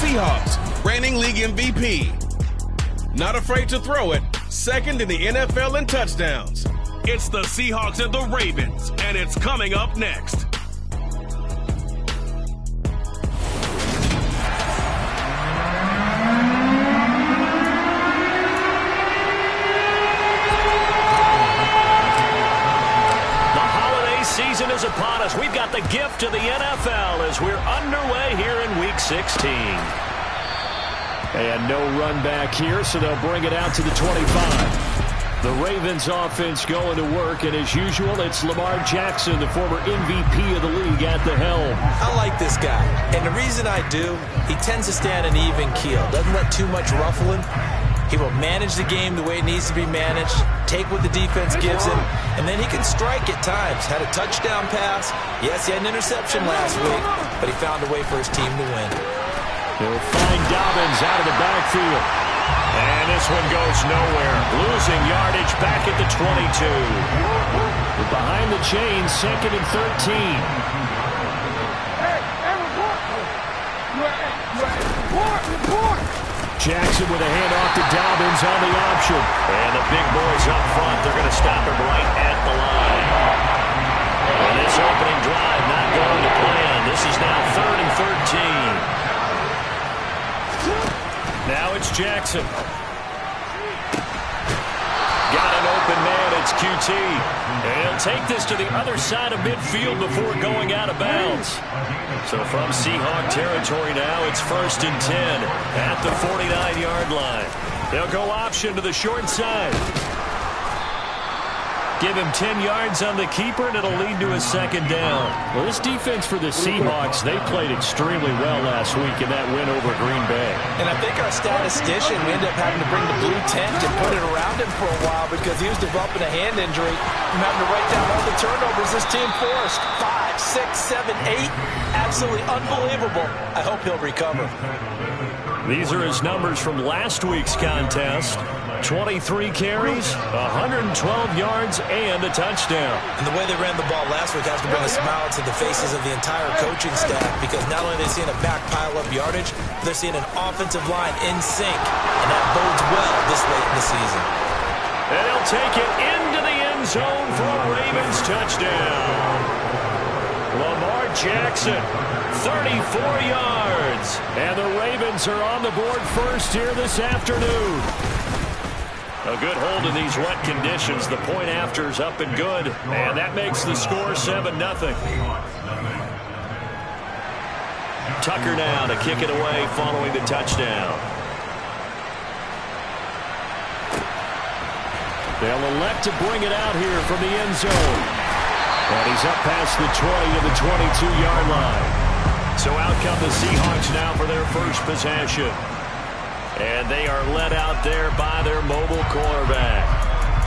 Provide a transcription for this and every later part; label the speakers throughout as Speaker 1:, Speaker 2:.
Speaker 1: Seahawks, reigning league MVP. Not afraid to throw it, second in the NFL in touchdowns. It's the Seahawks and the Ravens, and it's coming up next.
Speaker 2: Season is upon us. We've got the gift of the NFL as we're underway here in Week 16. And no run back here, so they'll bring it out to the 25. The Ravens offense going to work, and as usual, it's Lamar Jackson, the former MVP of the league, at the helm.
Speaker 3: I like this guy, and the reason I do, he tends to stand an even keel. Doesn't let too much ruffle him. He will manage the game the way it needs to be managed, take what the defense gives him, and then he can strike at times. Had a touchdown pass. Yes, he had an interception last week, but he found a way for his team to win.
Speaker 2: He'll find Dobbins out of the backfield. And this one goes nowhere. Losing yardage back at the 22. We're behind the chains, 2nd and 13. Jackson with a handoff to Dobbins on the option. And the big boys up front, they're going to stop him right at the line. And this opening drive not going to plan. This is now 3rd and 13. Now it's Jackson. Got an open man, it's QT. And he'll take this to the other side of midfield before going out of bounds. So from Seahawk territory now, it's 1st and 10 at the 49-yard line. They'll go option to the short side. Give him 10 yards on the keeper, and it'll lead to a 2nd down. Well, this defense for the Seahawks, they played extremely well last week in that win over Green Bay.
Speaker 3: And I think our statistician, we ended up having to bring the blue tent and put it around him for a while because he was developing a hand injury and having to write down all the turnovers this team forced. 5, 6, 7, 8. Absolutely unbelievable. I hope he'll recover.
Speaker 2: These are his numbers from last week's contest. 23 carries, 112 yards, and a touchdown.
Speaker 3: And the way they ran the ball last week has to bring a smile to the faces of the entire coaching staff because not only are they seeing a back pile up yardage, but they're seeing an offensive line in sync, and that bodes well this late in the season.
Speaker 2: And he'll take it into the end zone for a Ravens touchdown. Lamar Jackson, 34 yards. And the Ravens are on the board first here this afternoon. A good hold in these wet conditions. The point after's up and good. And that makes the score 7-0. Tucker now to kick it away following the touchdown. They'll elect to bring it out here from the end zone. And he's up past the 20 to the 22-yard line. So out come the Seahawks now for their first possession. And they are led out there by their mobile quarterback.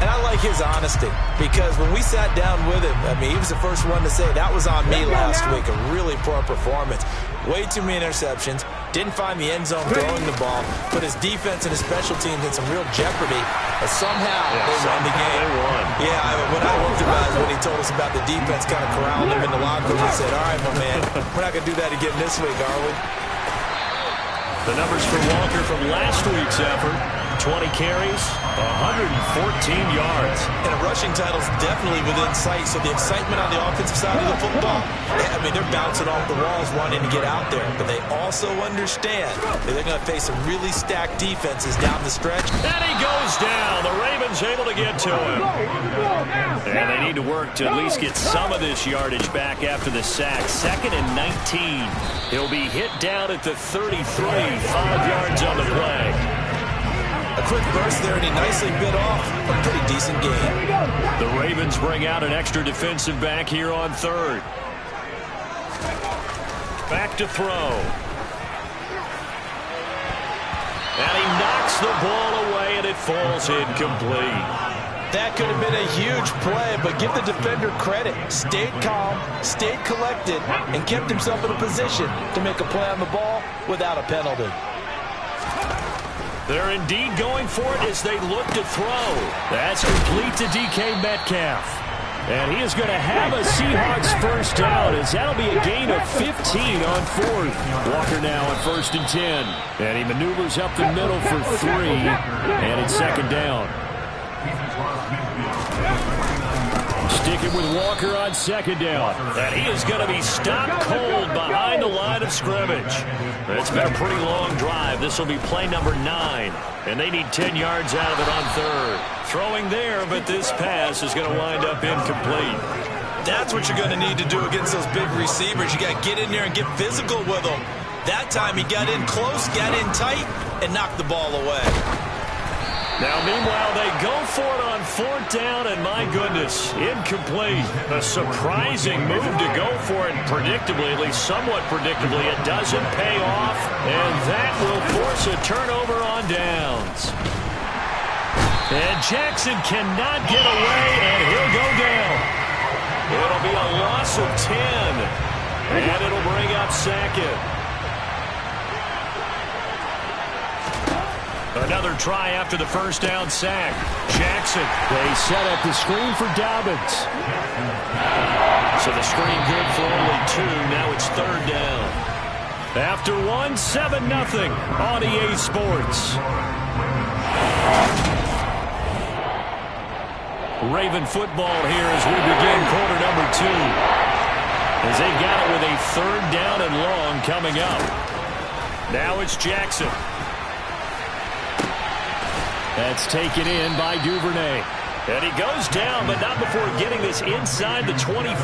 Speaker 3: And I like his honesty because when we sat down with him, I mean, he was the first one to say that was on me last week, a really poor performance. Way too many interceptions, didn't find the end zone throwing the ball, put his defense and his special teams in some real jeopardy, but somehow they won the game.
Speaker 2: They won.
Speaker 3: Yeah, what I loved about it when he told us about the defense kind of corralling him in the locker room and said, all right, my man, we're not going to do that again this week, are we?
Speaker 2: The numbers for Walker from last week's effort, 20 carries, 114 yards.
Speaker 3: And a rushing title is definitely within sight, so the excitement on the offensive side of the football, I mean, they're bouncing off the walls wanting to get out there, but they also understand that they're going to face some really stacked defenses down the stretch.
Speaker 2: And he goes down. The Ravens able to get to him. And they need to work to at least get some of this yardage back after the sack. 2nd and 19. He'll be hit down at the 33, 5 yards on the play.
Speaker 3: A quick burst there, and he nicely bit off a pretty decent game.
Speaker 2: The Ravens bring out an extra defensive back here on 3rd. Back to throw. And he knocks the ball away, and it falls incomplete.
Speaker 3: That could have been a huge play, but give the defender credit. Stayed calm, stayed collected, and kept himself in a position to make a play on the ball without a penalty.
Speaker 2: They're indeed going for it as they look to throw. That's complete to DK Metcalf. And he is going to have a Seahawks first down, as that'll be a gain of 15 on fourth. Walker now on 1st and 10. And he maneuvers up the middle for 3. And it's 2nd down. Sticking with Walker on 2nd down. And he is going to be stopped cold behind the line of scrimmage. It's been a pretty long drive. This will be play number 9. And they need 10 yards out of it on 3rd. Throwing there, but this pass is going to wind up incomplete.
Speaker 3: That's what you're going to need to do against those big receivers. You got to get in there and get physical with them. That time he got in close, got in tight, and knocked the ball away.
Speaker 2: Now, meanwhile, they go for it on 4th down, and my goodness, incomplete. A surprising move to go for it predictably, at least somewhat predictably. It doesn't pay off, and that will force a turnover on downs. And Jackson cannot get away, and he'll go down. It'll be a loss of 10, and it'll bring up 2nd. Another try after the first down sack. Jackson, they set up the screen for Dobbins. So the screen good for only 2. Now it's 3rd down. After 1, 7-0 on EA Sports. Raven football here as we begin quarter number 2. As they got it with a 3rd down and long coming up. Now it's Jackson. That's taken in by Duvernay. And he goes down, but not before getting this inside the 25.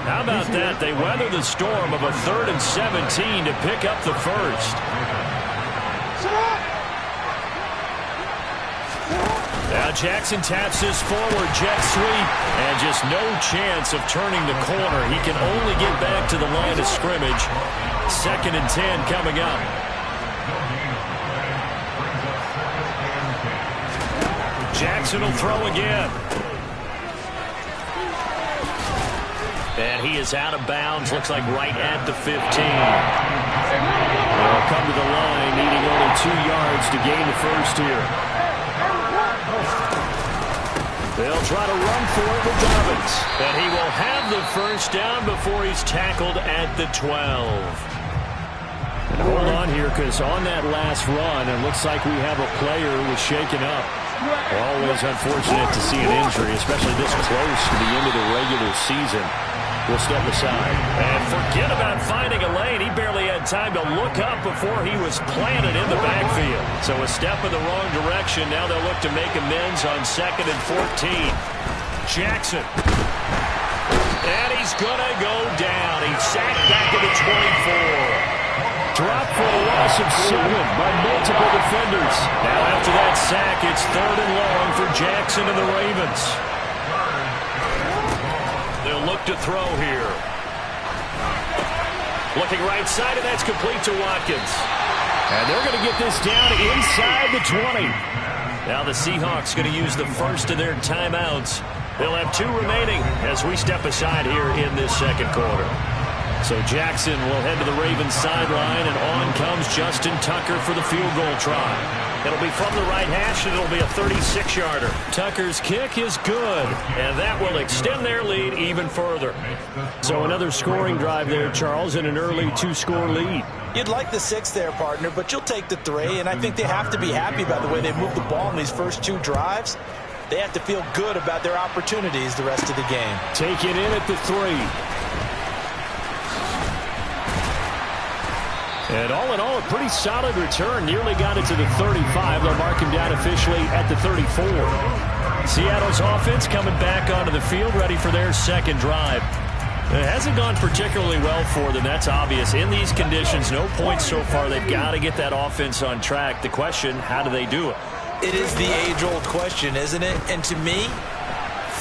Speaker 2: How about that? They weather the storm of a 3rd and 17 to pick up the first. Now Jackson taps his forward jet sweep, and just no chance of turning the corner. He can only get back to the line of scrimmage. 2nd and 10 coming up. Jackson will throw again. And he is out of bounds. Looks like right at the 15. They'll come to the line, needing only 2 yards to gain the first here. They'll try to run for it with Dobbins. And he will have the first down before he's tackled at the 12. And hold on here, because on that last run, it looks like we have a player who was shaken up. Always unfortunate to see an injury, especially this close to the end of the regular season. We'll step aside. And forget about finding a lane. He barely had time to look up before he was planted in the backfield. So a step in the wrong direction. Now they'll look to make amends on 2nd and 14. Jackson. And he's going to go down. He's sacked back to the 24. Dropped for a loss of 7 by multiple defenders. Now after that sack, it's 3rd and long for Jackson and the Ravens. They'll look to throw here. Looking right side, and that's complete to Watkins. And they're going to get this down inside the 20. Now the Seahawks going to use the first of their timeouts. They'll have 2 remaining as we step aside here in this 2nd quarter. So Jackson will head to the Ravens sideline, and on comes Justin Tucker for the field goal try. It'll be from the right hash, and it'll be a 36-yarder. Tucker's kick is good, and that will extend their lead even further. So another scoring drive there, Charles, and an early 2-score lead.
Speaker 3: You'd like the 6 there, partner, but you'll take the 3, and I think they have to be happy about the way they moved the ball in these first 2 drives. They have to feel good about their opportunities the rest of the game.
Speaker 2: Take it in at the 3. And all in all, a pretty solid return. Nearly got it to the 35. They'll mark him down officially at the 34. Seattle's offense coming back onto the field, ready for their 2nd drive. It hasn't gone particularly well for them. That's obvious. In these conditions, no points so far. They've got to get that offense on track. The question, how do they do it?
Speaker 3: It is the age-old question, isn't it? And to me,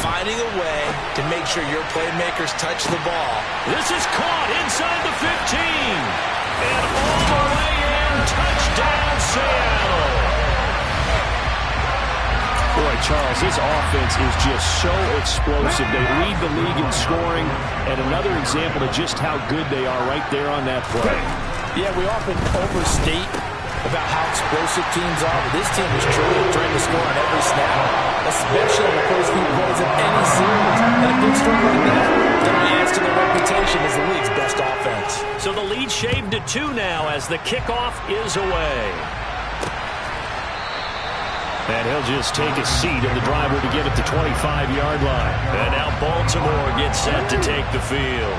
Speaker 3: finding a way to make sure your playmakers touch the ball.
Speaker 2: This is caught inside the 15. And all the way in, touchdown Seattle. Boy, Charles, this offense is just so explosive. They lead the league in scoring, and another example of just how good they are right there on that play.
Speaker 3: Yeah, we often overstate about how explosive teams are, but this team is truly trying to score on every snap. especially on the first few plays of any series. And a big start like that only adds to their reputation as the league's best offense.
Speaker 2: So the lead shaved to 2 now as the kickoff is away. And he'll just take a seat of the driver to get at the 25-yard line. And now Baltimore gets set to take the field.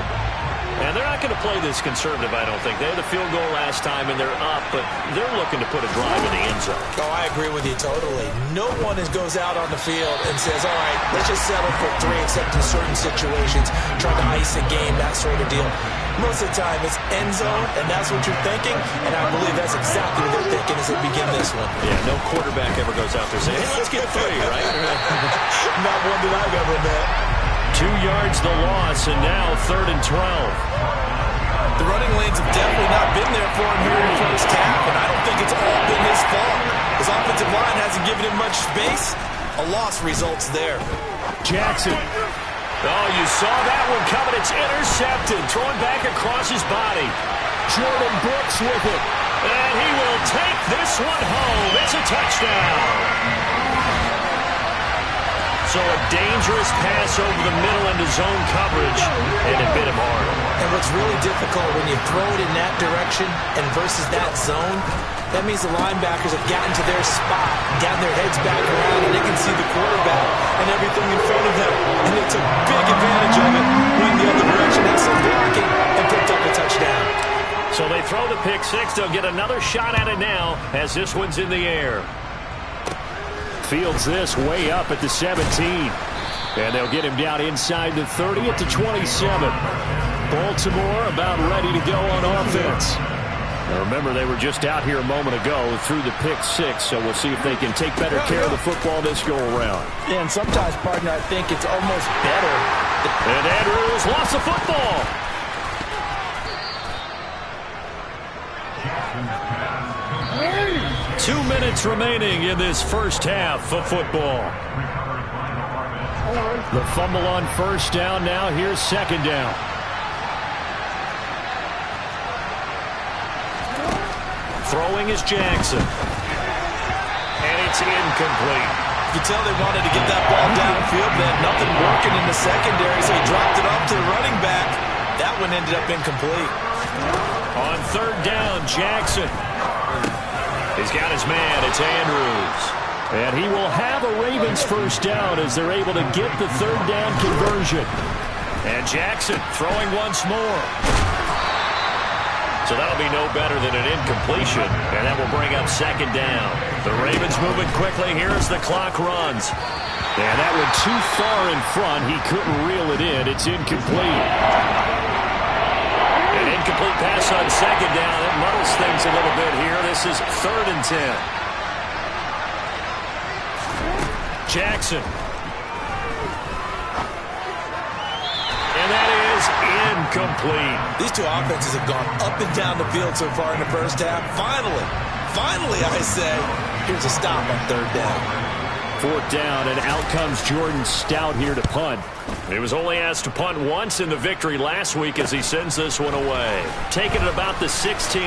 Speaker 2: And they're not going to play this conservative, I don't think. They had the field goal last time, and they're up, but they're looking to put a drive in the end zone.
Speaker 3: Oh, I agree with you totally. No one goes out on the field and says, all right, let's just settle for 3, except in certain situations, trying to ice a game, that sort of deal. Most of the time, it's end zone, and that's what you're thinking, and I believe that's exactly what they're thinking as they begin this one.
Speaker 2: Yeah, no quarterback ever goes out there saying, hey, let's get 3, right?
Speaker 3: Not one that I've ever met.
Speaker 2: 2 yards the loss, and now 3rd and 12.
Speaker 3: The running lanes have definitely not been there for him here in the first half, and I don't think it's all been his fault. His offensive line hasn't given him much space. A loss results there.
Speaker 2: Jackson. Oh, you saw that one coming. It's intercepted. Throwing back across his body. Jordan Brooks with it. And he will take this one home. It's a touchdown. So a dangerous pass over the middle into zone coverage, and it bit him hard.
Speaker 3: And what's really difficult when you throw it in that direction and versus that zone, that means the linebackers have gotten to their spot, gotten their heads back around, and they can see the quarterback and everything in front of them. And they took big advantage of it, went the other direction, had some blocking, and picked up a touchdown.
Speaker 2: So they throw the pick 6. They'll get another shot at it now as this one's in the air. Fields this way up at the 17. And they'll get him down inside the 30 at the 27. Baltimore about ready to go on offense. Now remember, they were just out here a moment ago through the pick 6, so we'll see if they can take better care of the football this go-around.
Speaker 3: Yeah, and sometimes, partner, I think it's almost better.
Speaker 2: And Andrews lost the football. Two minutes remaining in this first half of football. The fumble on first down now. Here's second down. Throwing is Jackson. And it's incomplete.
Speaker 3: You can tell they wanted to get that ball downfield. They had nothing working in the secondary, so he dropped it off to the running back. That one ended up incomplete.
Speaker 2: On third down, Jackson. He's got his man. It's Andrews. And he will have a Ravens first down as they're able to get the third down conversion. And Jackson throwing once more. So that'll be no better than an incompletion. And that will bring up second down. The Ravens moving quickly here as the clock runs. And that went too far in front. He couldn't reel it in. It's incomplete. An incomplete pass on second down. It muddles things a little bit here. This is 3rd and 10. Jackson. And that is incomplete.
Speaker 3: These two offenses have gone up and down the field so far in the first half. Finally, I say, here's a stop on third down.
Speaker 2: Fourth down, and out comes Jordan Stout here to punt. He was only asked to punt once in the victory last week as he sends this one away. Taking it about the 16.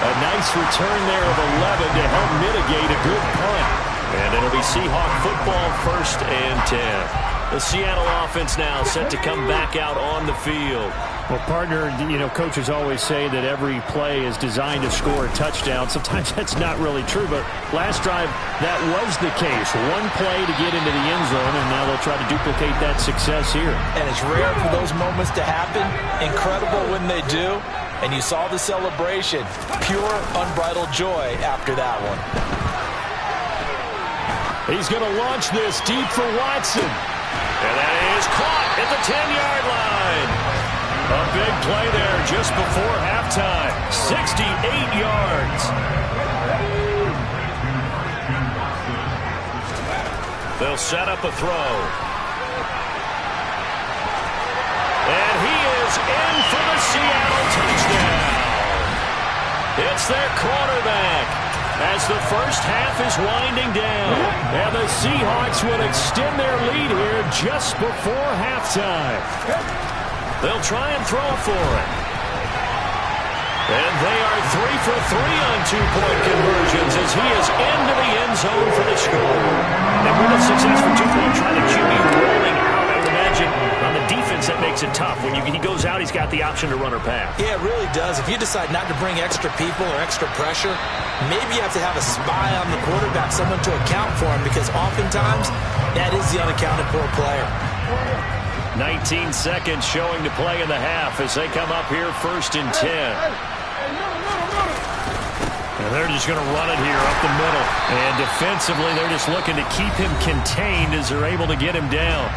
Speaker 2: A nice return there of 11 to help mitigate a good punt. And it'll be Seahawk football, 1st and 10. The Seattle offense now set to come back out on the field.
Speaker 4: Well, partner, coaches always say that every play is designed to score a touchdown. Sometimes that's not really true, but last drive, that was the case. One play to get into the end zone, and now they'll try to duplicate that success here.
Speaker 3: And it's rare for those moments to happen. Incredible when they do. And you saw the celebration. Pure, unbridled joy after that one.
Speaker 2: He's going to launch this deep for Watson. And that is caught at the 10-yard line. A big play there just before halftime. 68 yards. They'll set up a throw. And he is in for the Seattle touchdown. It's their quarterback as the first half is winding down. And the Seahawks would extend their lead here just before halftime. They'll try and throw for it. And they are 3 for 3 on two-point conversions as he is into the end zone for the score. And with a success for two-point, trying to QB rolling out, I would imagine on the defense that makes it tough. When he goes out, he's got the option to run or pass.
Speaker 3: Yeah, it really does. If you decide not to bring extra people or extra pressure, maybe you have to have a spy on the quarterback, someone to account for him, because oftentimes that is the unaccounted for player.
Speaker 2: 19 seconds showing to play in the half as they come up here 1st and 10. And they're just going to run it here up the middle. And defensively, they're just looking to keep him contained as they're able to get him down.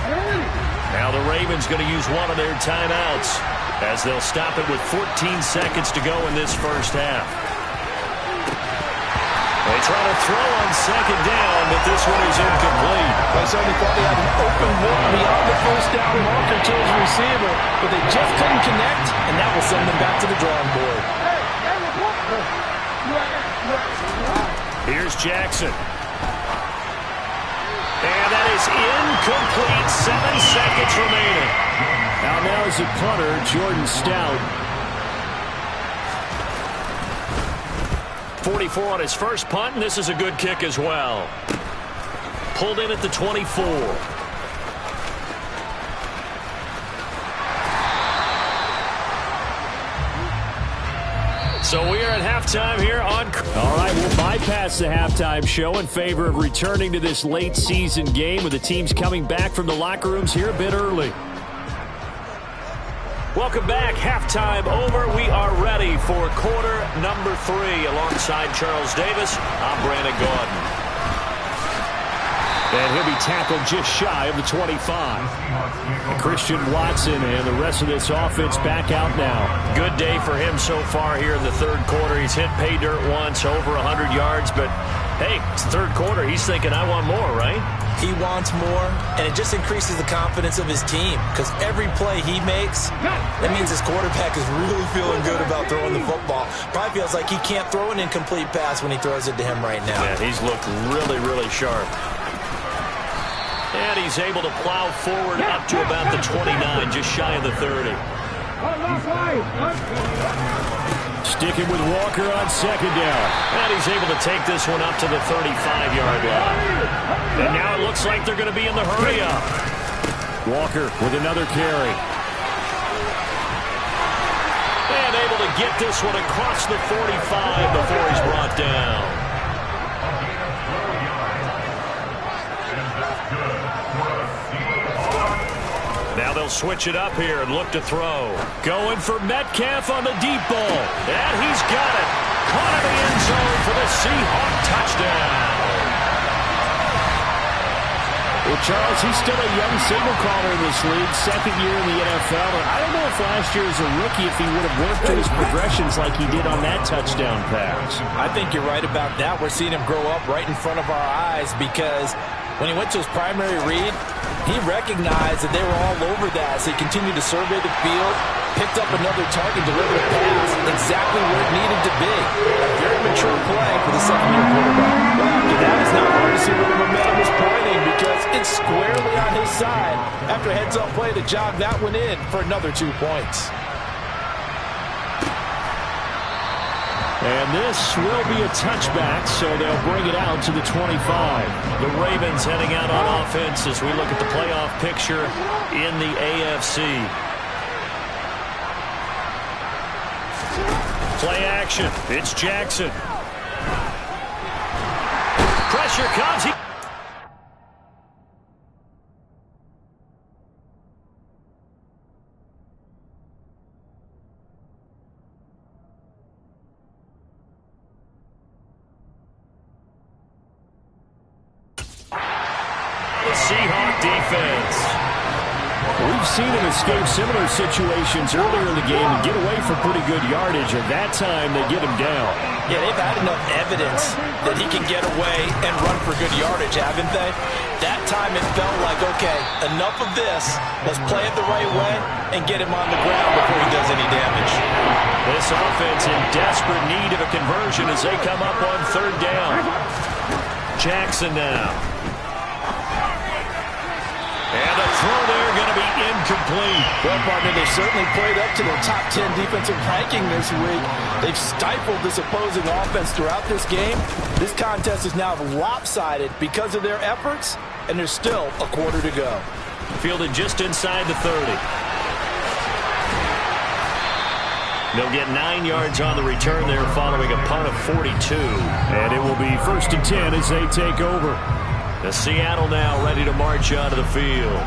Speaker 2: Now the Ravens going to use one of their timeouts as they'll stop it with 14 seconds to go in this first half. They try to throw on 2nd down, but this one is incomplete.
Speaker 5: They certainly thought he had an open look beyond the first down marker to his receiver, but they just couldn't connect, and that will send them back to the drawing board.
Speaker 2: Here's Jackson. And that is incomplete. 7 seconds remaining.
Speaker 4: Now is the punter, Jordan Stout.
Speaker 2: 44 on his first punt, and this is a good kick as well. Pulled in at the 24. So we are at halftime here on...
Speaker 4: All right, we'll bypass the halftime show in favor of returning to this late season game with the teams coming back from the locker rooms here a bit early.
Speaker 2: Welcome back. Halftime over. We are ready for quarter number 3. Alongside Charles Davis, I'm Brandon Gaudin.
Speaker 4: And he'll be tackled just shy of the 25. And Christian Watson and the rest of this offense back out now.
Speaker 2: Good day for him so far here in the third quarter. He's hit pay dirt once, over 100 yards. But, hey, it's third quarter. He's thinking, I want more, right?
Speaker 3: He wants more, and it just increases the confidence of his team because every play he makes, that means his quarterback is really feeling good about throwing the football. Probably feels like he can't throw an incomplete pass when he throws it to him right now.
Speaker 2: Yeah, he's looked really, really sharp. And he's able to plow forward up to about the 29, just shy of the 30.
Speaker 4: Sticking with Walker on 2nd down.
Speaker 2: And he's able to take this one up to the 35-yard line. And now it looks like they're going to be in the hurry-up.
Speaker 4: Walker with another carry.
Speaker 2: And able to get this one across the 45 before he's brought down. Now they'll switch it up here and look to throw. Going for Metcalf on the deep ball. And he's got it. Caught in the end zone for the Seahawk touchdown.
Speaker 4: Well, Charles, he's still a young signal caller in this league, 2nd year in the NFL. And I don't know if last year as a rookie if he would have worked through his progressions like he did on that touchdown pass.
Speaker 5: I think you're right about that. We're seeing him grow up right in front of our eyes because when he went to his primary read, he recognized that they were all over that as he continued to survey the field, picked up another target, delivered a pass exactly where it needed to be. A very mature play for the second-year quarterback. Well, after that, it's not hard to see where the momentum is pointing because it's squarely on his side after a heads-up play to jog that one in for another 2 points.
Speaker 4: And this will be a touchback, so they'll bring it out to the 25.
Speaker 2: The Ravens heading out on offense as we look at the playoff picture in the AFC. Play action. It's Jackson. Pressure comes. Seahawk defense.
Speaker 4: We've seen him escape similar situations earlier in the game and get away for pretty good yardage, and that time they get him down.
Speaker 5: Yeah, they've had enough evidence that he can get away and run for good yardage, haven't they? That time it felt like, okay, enough of this. Let's play it the right way and get him on the ground before he does any damage.
Speaker 2: This offense in desperate need of a conversion as they come up on 3rd down. Jackson now. And a throw there going to be incomplete.
Speaker 5: Well, partner, they certainly played up to their top 10 defensive ranking this week. They've stifled this opposing offense throughout this game. This contest is now lopsided because of their efforts, and there's still a quarter to go.
Speaker 2: Fielded just inside the 30. They'll get 9 yards on the return there following a punt of 42.
Speaker 4: And it will be 1st and 10 as they take over.
Speaker 2: The Seattle now ready to march onto the field.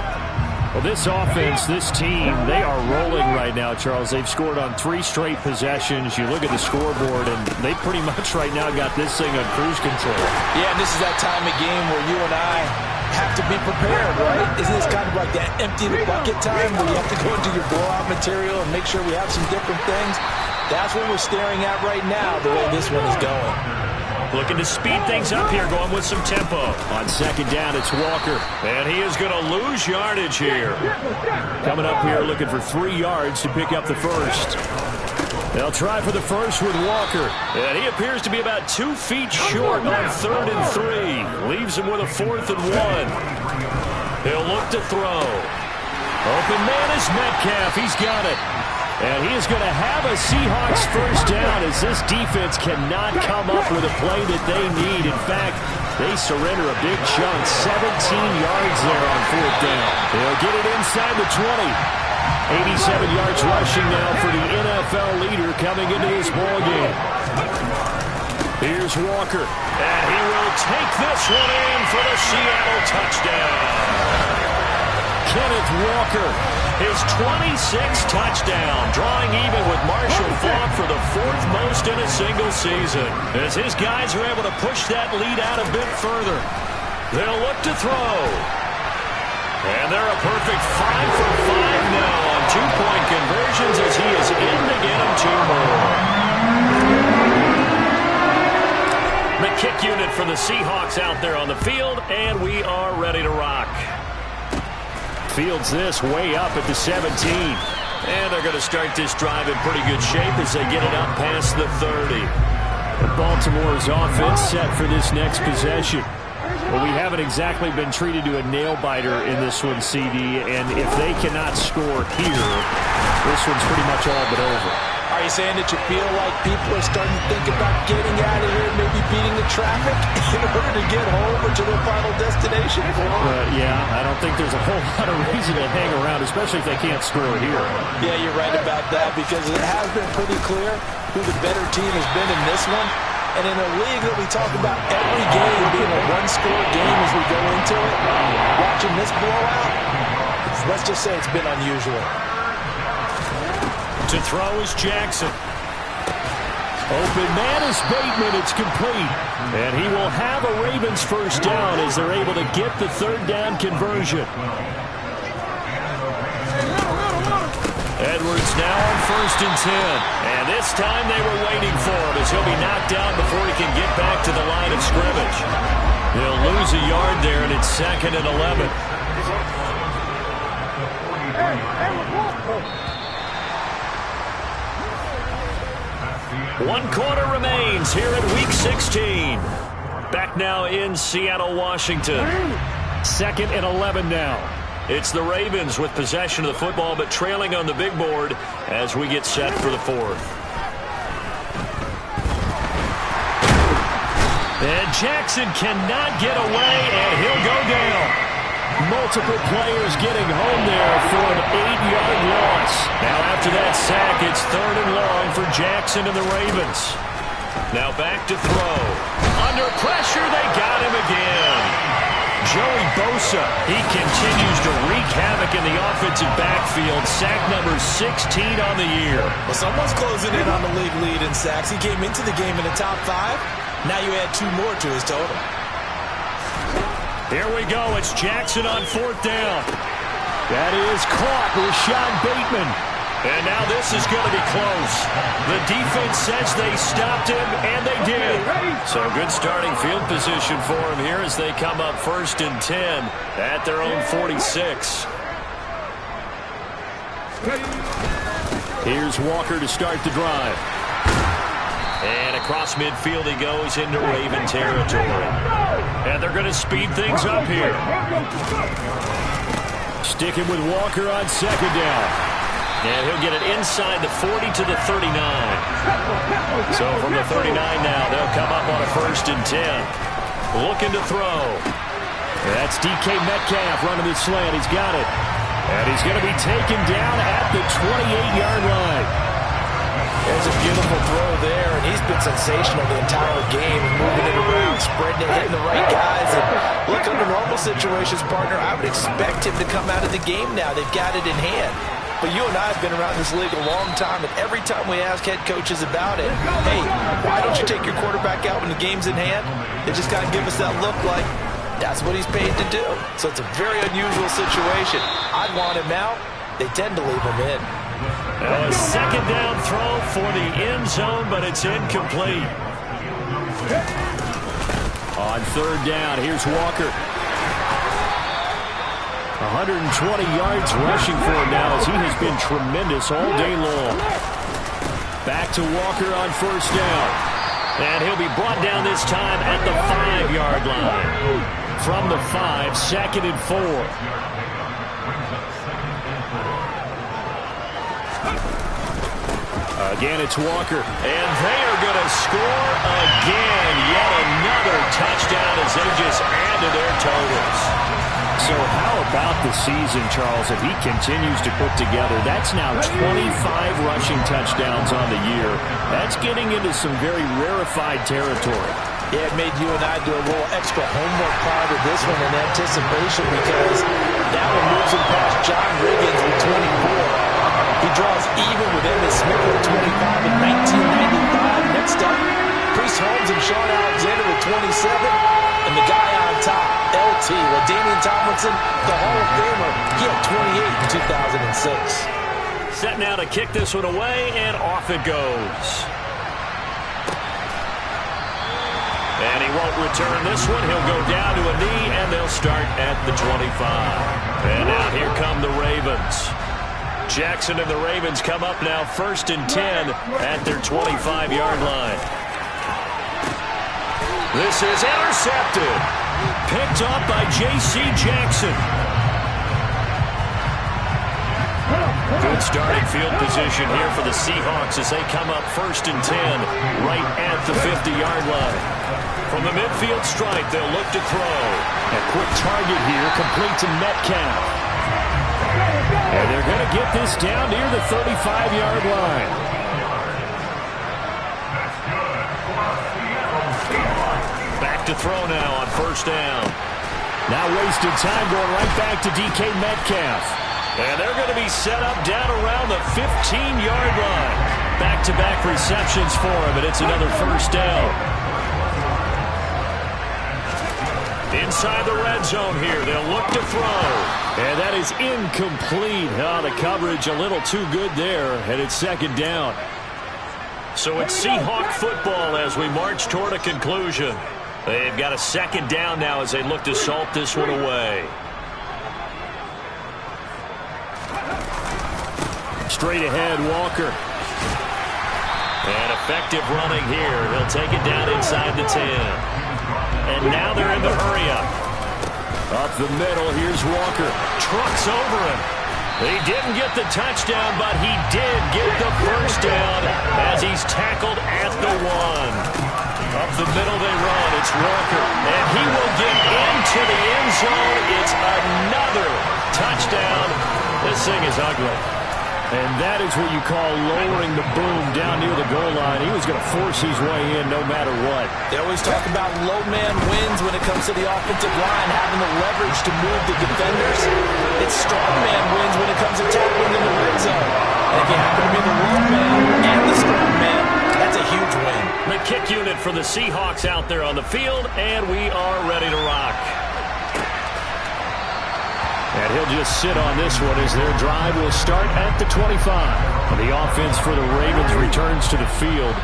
Speaker 4: Well, this offense, this team, they are rolling right now, Charles. They've scored on 3 straight possessions. You look at the scoreboard, and they pretty much right now got this thing on cruise control.
Speaker 5: Yeah, and this is that time of game where you and I have to be prepared, right? Isn't this kind of like that empty the bucket time where you have to go into your blowout material and make sure we have some different things? That's what we're staring at right now, the way this one is going.
Speaker 2: Looking to speed things up here, going with some tempo.
Speaker 4: On 2nd down, it's Walker.
Speaker 2: And he is going to lose yardage here.
Speaker 4: Coming up here looking for 3 yards to pick up the first. They'll try for the first with Walker.
Speaker 2: And he appears to be about 2 feet short on 3rd and 3. Leaves him with a 4th and 1. He'll look to throw. Open man is Metcalf. He's got it. And he is going to have a Seahawks first down as this defense cannot come up with a play that they need. In fact, they surrender a big chunk, 17 yards there on 4th down. They'll get it inside the 20. 87 yards rushing now for the NFL leader coming into this ballgame. Here's Walker. And he will take this one in for the Seattle touchdown.
Speaker 4: Kenneth Walker.
Speaker 2: His 26th touchdown, drawing even with Marshall Faulk for the 4th most in a single season. As his guys are able to push that lead out a bit further. They'll look to throw. And they're a perfect 5 for 5 now on 2-point conversions as he is in to get them 2 more. The kick unit for the Seahawks out there on the field, and we are ready to rock.
Speaker 4: Fields this way up at the 17.
Speaker 2: And they're going to start this drive in pretty good shape as they get it up past the 30.
Speaker 4: Baltimore's offense set for this next possession. Well, we haven't exactly been treated to a nail-biter in this one, CD, and if they cannot score here, this one's pretty much all but over.
Speaker 5: Are you saying that you feel like people are starting to think about getting out of here, maybe beating the traffic in order to get home or to their final destination?
Speaker 4: Yeah, I don't think there's a whole lot of reason to hang around, especially if they can't score here.
Speaker 5: Yeah, you're right about that because it has been pretty clear who the better team has been in this one. And in a league that we talk about every game being a one-score game as we go into it, watching this blowout, let's just say it's been unusual.
Speaker 2: To throw is Jackson.
Speaker 4: Open man is Bateman. It's complete. And he will have a Ravens first down as they're able to get the 3rd down conversion.
Speaker 2: Edwards now on 1st and 10. And this time they were waiting for him as he'll be knocked down before he can get back to the line of scrimmage. They'll lose a yard there, and it's 2nd and 11. One quarter remains here at Week 16. Back now in Seattle, Washington.
Speaker 4: 2nd and 11 now.
Speaker 2: It's the Ravens with possession of the football, but trailing on the big board as we get set for the 4th. And Jackson cannot get away, and he'll go down.
Speaker 4: Multiple players getting home there for an 8-yard loss.
Speaker 2: Now after that sack, it's 3rd and long for Jackson and the Ravens. Now back to throw. Under pressure, they got him again. Joey Bosa, he continues to wreak havoc in the offensive backfield. Sack number 16 on the year.
Speaker 5: Well, someone's closing in on the league lead in sacks. He came into the game in the top 5. Now you add 2 more to his total.
Speaker 2: Here we go. It's Jackson on 4th down.
Speaker 4: That is caught. Rashad Bateman.
Speaker 2: And now this is going to be close. The defense says they stopped him, and they did. So good starting field position for him here as they come up 1st and 10 at their own 46.
Speaker 4: Here's Walker to start the drive.
Speaker 2: And across midfield he goes into Raven territory. And they're going to speed things up here.
Speaker 4: Sticking with Walker on second down.
Speaker 2: And he'll get it inside the 40 to the 39. So from the 39 now, they'll come up on a 1st and 10. Looking to throw.
Speaker 4: That's DK Metcalf running the slant. He's got it. And he's going to be taken down at the 28-yard line.
Speaker 3: There's a beautiful throw there, and he's been sensational the entire game, moving it around, spreading it, hitting the right guys. And look, under normal situations, partner, I would expect him to come out of the game now. They've got it in hand. But you and I have been around this league a long time, and every time we ask head coaches about it, hey, why don't you take your quarterback out when the game's in hand? They just got to give us that look like that's what he's paid to do. So it's a very unusual situation. I'd want him out. They tend to leave him in.
Speaker 2: Now a second down throw for the end zone, but it's incomplete.
Speaker 4: On 3rd down, here's Walker. 120 yards rushing for him now as he has been tremendous all day long. Back to Walker on 1st down.
Speaker 2: And he'll be brought down this time at the 5-yard line. From the 5, 2nd and 4.
Speaker 4: Again, it's Walker.
Speaker 2: And they are going to score again. Yet another touchdown as they just add to their totals.
Speaker 4: So how about the season, Charles, if he continues to put together? That's now 25 rushing touchdowns on the year. That's getting into some very rarefied territory.
Speaker 3: Yeah, it made you and I do a little extra homework prior to this one in anticipation because that one moves him past John Riggins with 24. He draws even with Emmitt Smith with 25 in 1995. Next up, Priest Holmes and Sean Alexander with 27. And the guy on top, LT, LaDainian Tomlinson, the Hall of Famer, he had 28 in 2006.
Speaker 2: Set now to kick this one away, and off it goes. And he won't return this one. He'll go down to a knee, and they'll start at the 25. And now here come the Ravens. Jackson and the Ravens come up now 1st and 10 at their 25-yard line. This is intercepted. Picked up by J.C. Jackson. Good starting field position here for the Seahawks as they come up 1st and 10 right at the 50-yard line. From the midfield stripe, they'll look to throw.
Speaker 4: A quick target here, complete to Metcalf. And they're going to get this down near the 35-yard line.
Speaker 2: Back to throw now on 1st down.
Speaker 4: Now wasted time going right back to DK Metcalf.
Speaker 2: And they're going to be set up down around the 15-yard line. Back-to-back receptions for him, and it's another 1st down. Inside the red zone here, they'll look to throw.
Speaker 4: And that is incomplete. Oh, the coverage a little too good there, and it's 2nd down.
Speaker 2: So it's Seahawk football as we march toward a conclusion. They've got a 2nd down now as they look to salt this one away.
Speaker 4: Straight ahead, Walker.
Speaker 2: And effective running here. He'll take it down inside the 10. And now they're in the hurry-up.
Speaker 4: Up the middle, here's Walker.
Speaker 2: Trucks over him. He didn't get the touchdown, but he did get the 1st down as he's tackled at the 1. Up the middle they run. It's Walker. And he will get into the end zone. It's another touchdown. This thing is ugly.
Speaker 4: And that is what you call lowering the boom down near the goal line. He was going to force his way in no matter what.
Speaker 3: They always talk about low man wins when it comes to the offensive line, having the leverage to move the defenders. It's strong man wins when it comes to tackling in the red zone. And if you happen to be the low man and the strong man, that's a huge win.
Speaker 2: The kick unit for the Seahawks out there on the field, and we are ready to rock.
Speaker 4: And he'll just sit on this one as their drive will start at the 25. And the offense for the Ravens returns to the field.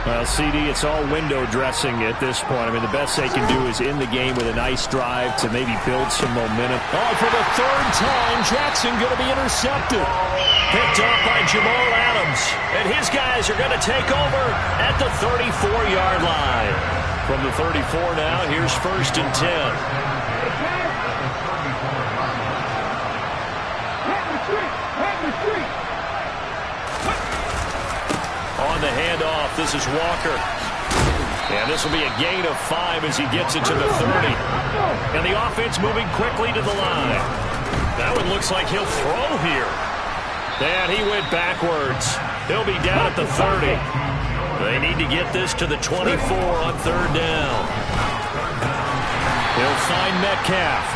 Speaker 4: Well, CD, it's all window dressing at this point. I mean, the best they can do is end the game with a nice drive to maybe build some momentum.
Speaker 2: Oh, for the 3rd time, Jackson going to be intercepted. Picked up by Jamal Adams. And his guys are going to take over at the 34-yard line. From the 34 now, here's 1st and 10. the handoff. This is Walker. And this will be a gain of 5 as he gets it to the 30. And the offense moving quickly to the line. That one looks like he'll throw here. And he went backwards. He'll be down at the 30. They need to get this to the 24 on 3rd down. He'll find Metcalf.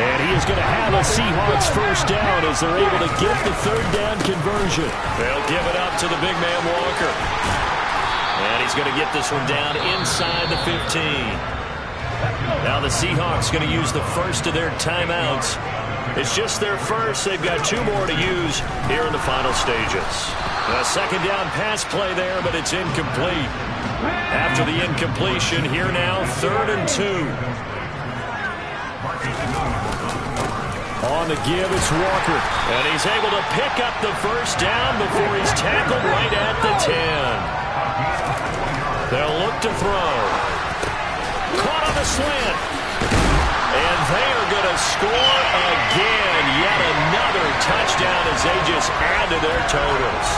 Speaker 2: And he is going to have a Seahawks first down as they're able to get the 3rd down conversion. They'll give it up to the big man Walker. And he's going to get this one down inside the 15. Now the Seahawks going to use the first of their timeouts. It's just their first. They've got 2 more to use here in the final stages. A 2nd down pass play there, but it's incomplete. After the incompletion, here now, 3rd and 2. On the give, it's Walker. And he's able to pick up the first down before he's tackled right at the 10. They'll look to throw. Caught on the slant. And they are going to score again. Yet another touchdown as they just add to their totals.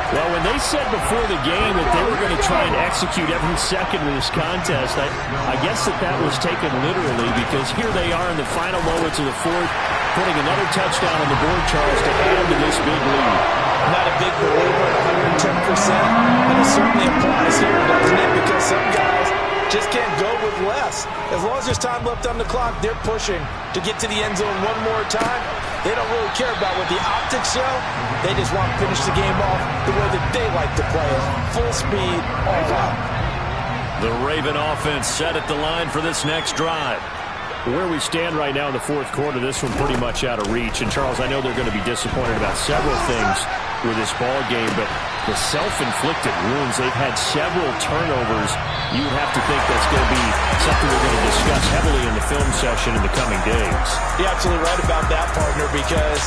Speaker 4: Well, when they said before the game that they were going to try and execute every second of this contest, I guess that was taken literally, because here they are in the final moments of the 4th, putting another touchdown on the board, Charles, to add to this big lead.
Speaker 3: I'm not a big believer at 110%, and it certainly applies here, doesn't it? Because some guys just can't go with less. As long as there's time left on the clock, they're pushing to get to the end zone one more time. They don't really care about what the optics show. They just want to finish the game off the way that they like to play it. Full speed, all out.
Speaker 2: The Raven offense set at the line for this next drive.
Speaker 4: Where we stand right now in the 4th quarter, this one pretty much out of reach. And, Charles, I know they're going to be disappointed about several things with this ball game, but the self-inflicted wounds, they've had several turnovers. You would have to think that's going to be something we're going to discuss heavily in the film session in the coming days.
Speaker 3: You're absolutely right about that, partner, because